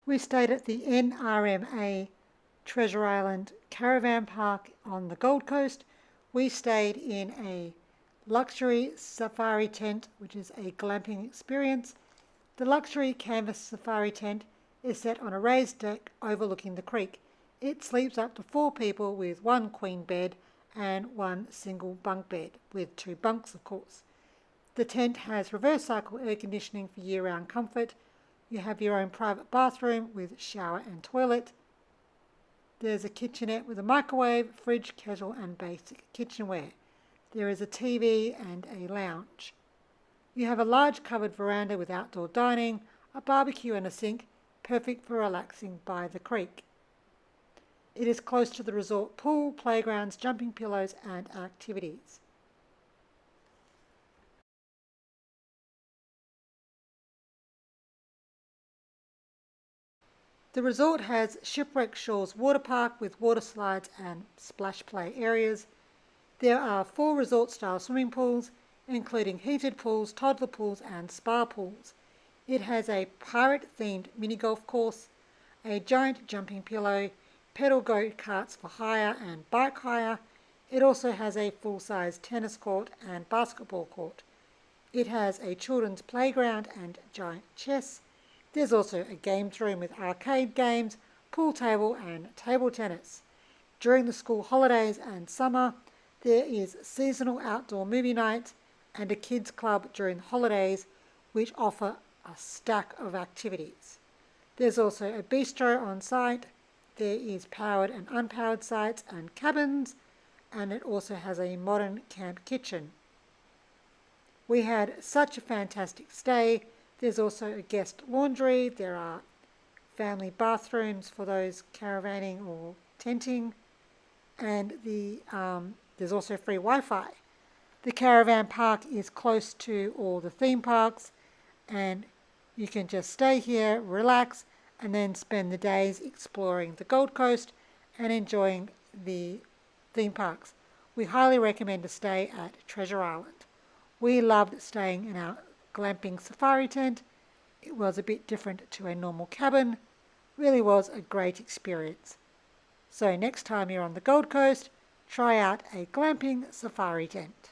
We stayed at the NRMA Treasure Island Caravan Park on the Gold Coast. We stayed in a luxury safari tent, which is a glamping experience. The luxury canvas safari tent is set on a raised deck overlooking the creek. It sleeps up to 4 people with 1 queen bed and 1 single bunk bed, with 2 bunks, of course. The tent has reverse cycle air conditioning for year-round comfort. You have your own private bathroom with shower and toilet. There's a kitchenette with a microwave, fridge, kettle and basic kitchenware. There is a TV and a lounge. You have a large covered veranda with outdoor dining, a barbecue and a sink, perfect for relaxing by the creek. It is close to the resort pool, playgrounds, jumping pillows and activities. The resort has Shipwreck Shores Water Park with water slides and splash play areas. There are 4 resort-style swimming pools, including heated pools, toddler pools and spa pools. It has a pirate-themed mini-golf course, a giant jumping pillow, pedal go-karts for hire and bike hire. It also has a full-size tennis court and basketball court. It has a children's playground and giant chess. There's also a games room with arcade games, pool table and table tennis. During the school holidays and summer, there is seasonal outdoor movie nights and a kids club during the holidays, which offer a stack of activities. There's also a bistro on site. There is powered and unpowered sites and cabins, and it also has a modern camp kitchen. We had such a fantastic stay. There's also a guest laundry. There are family bathrooms for those caravanning or tenting, and there's also free Wi-Fi. The caravan park is close to all the theme parks, and you can just stay here, relax, and then spend the days exploring the Gold Coast and enjoying the theme parks. We highly recommend a stay at Treasure Island. We loved staying in our glamping safari tent. It was a bit different to a normal cabin. Really was a great experience. So next time you're on the Gold Coast, try out a glamping safari tent.